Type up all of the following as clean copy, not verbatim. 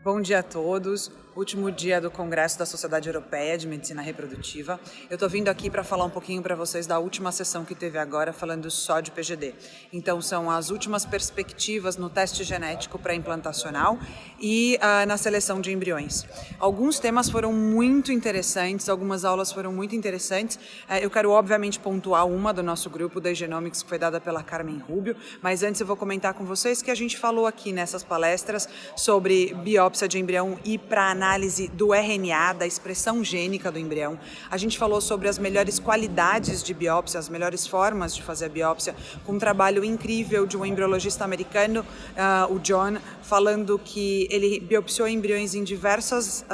Bom dia a todos. Último dia do Congresso da Sociedade Europeia de Medicina Reprodutiva. Eu estou vindo aqui para falar um pouquinho para vocês da última sessão que teve agora, falando só de PGD. Então, são as últimas perspectivas no teste genético pré-implantacional e na seleção de embriões. Alguns temas foram muito interessantes, algumas aulas foram muito interessantes. Eu quero, obviamente, pontuar uma do nosso grupo da Genomics, que foi dada pela Carmen Rubio, mas antes eu vou comentar com vocês que a gente falou aqui nessas palestras sobre biópsia de embrião e para análise do RNA, da expressão gênica do embrião. A gente falou sobre as melhores qualidades de biópsia, as melhores formas de fazer a biópsia, com um trabalho incrível de um embriologista americano, o John, falando que ele biopsiou embriões em diversos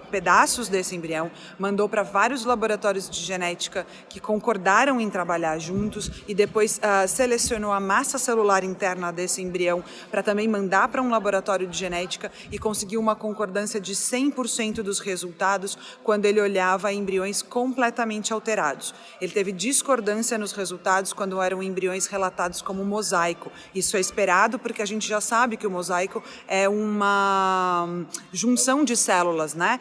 pedaços desse embrião, mandou para vários laboratórios de genética que concordaram em trabalhar juntos e depois selecionou a massa celular interna desse embrião para também mandar para um laboratório de genética e conseguiu uma concordância de 100% dos resultados quando ele olhava embriões completamente alterados. Ele teve discordância nos resultados quando eram embriões relatados como mosaico. Isso é esperado porque a gente já sabe que o mosaico é uma junção de células, né?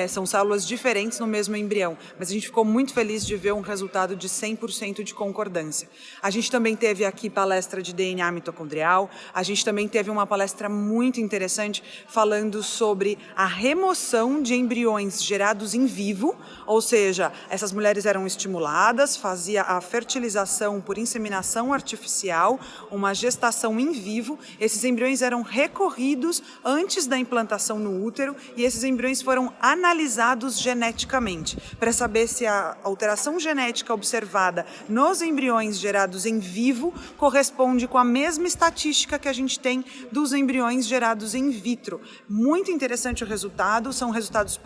São células diferentes no mesmo embrião, mas a gente ficou muito feliz de ver um resultado de 100% de concordância. A gente também teve aqui palestra de DNA mitocondrial, a gente também teve uma palestra muito interessante falando sobre a remoção de embriões gerados em vivo, ou seja, essas mulheres eram estimuladas, fazia a fertilização por inseminação artificial, uma gestação em vivo, esses embriões eram recorridos antes da implantação no útero e esses embriões foram analisados geneticamente para saber se a alteração genética observada nos embriões gerados em vivo corresponde com a mesma estatística que a gente tem dos embriões gerados in vitro. Muito interessante o resultado, são resultados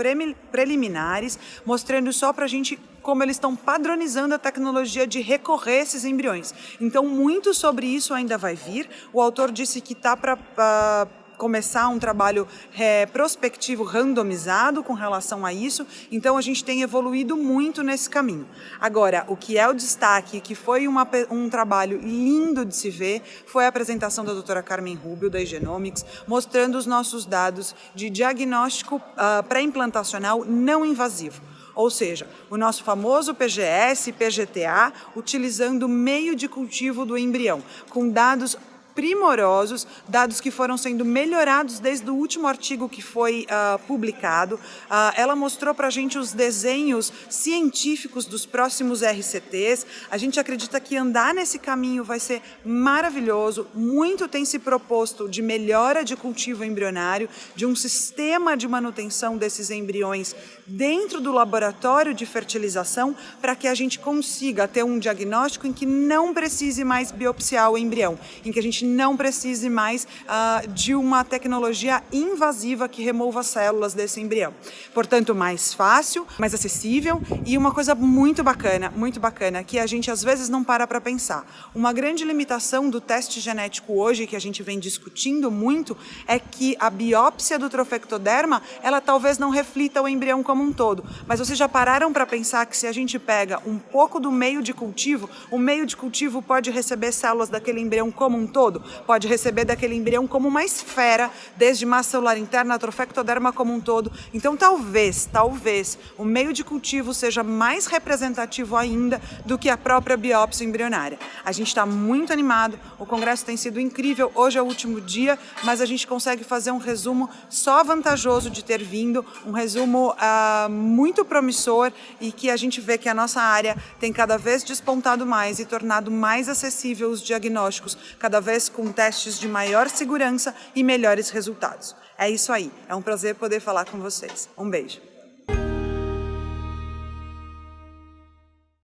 preliminares, mostrando só para a gente como eles estão padronizando a tecnologia de recorrer esses embriões. Então, muito sobre isso ainda vai vir. O autor disse que está para começar um trabalho prospectivo randomizado com relação a isso, então a gente tem evoluído muito nesse caminho. Agora, o que é o destaque, que foi um trabalho lindo de se ver, foi a apresentação da doutora Carmen Rubio, da Genomics, mostrando os nossos dados de diagnóstico pré-implantacional não invasivo. Ou seja, o nosso famoso PGS, PGTA, utilizando o meio de cultivo do embrião, com dados primorosos, dados que foram sendo melhorados desde o último artigo que foi publicado. Ela mostrou para a gente os desenhos científicos dos próximos RCTs. A gente acredita que andar nesse caminho vai ser maravilhoso. Muito tem se proposto de melhora de cultivo embrionário, de um sistema de manutenção desses embriões dentro do laboratório de fertilização, para que a gente consiga ter um diagnóstico em que não precise mais biopsiar o embrião, em que a gente não precise mais de uma tecnologia invasiva que remova células desse embrião. Portanto, mais fácil, mais acessível e uma coisa muito bacana, que a gente às vezes não para pensar. Uma grande limitação do teste genético hoje, que a gente vem discutindo muito, é que a biópsia do trofectoderma, ela talvez não reflita o embrião como um todo. Mas vocês já pararam para pensar que se a gente pega um pouco do meio de cultivo, o meio de cultivo pode receber células daquele embrião como um todo? Pode receber daquele embrião como uma esfera, desde massa celular interna a trofectoderma como um todo. Então, talvez, o meio de cultivo seja mais representativo ainda do que a própria biópsia embrionária. A gente está muito animado, o congresso tem sido incrível, hoje é o último dia, mas a gente consegue fazer um resumo só vantajoso de ter vindo, um resumo muito promissor e que a gente vê que a nossa área tem cada vez despontado mais e tornado mais acessível os diagnósticos, cada vez com testes de maior segurança e melhores resultados. É isso aí, é um prazer poder falar com vocês. Um beijo.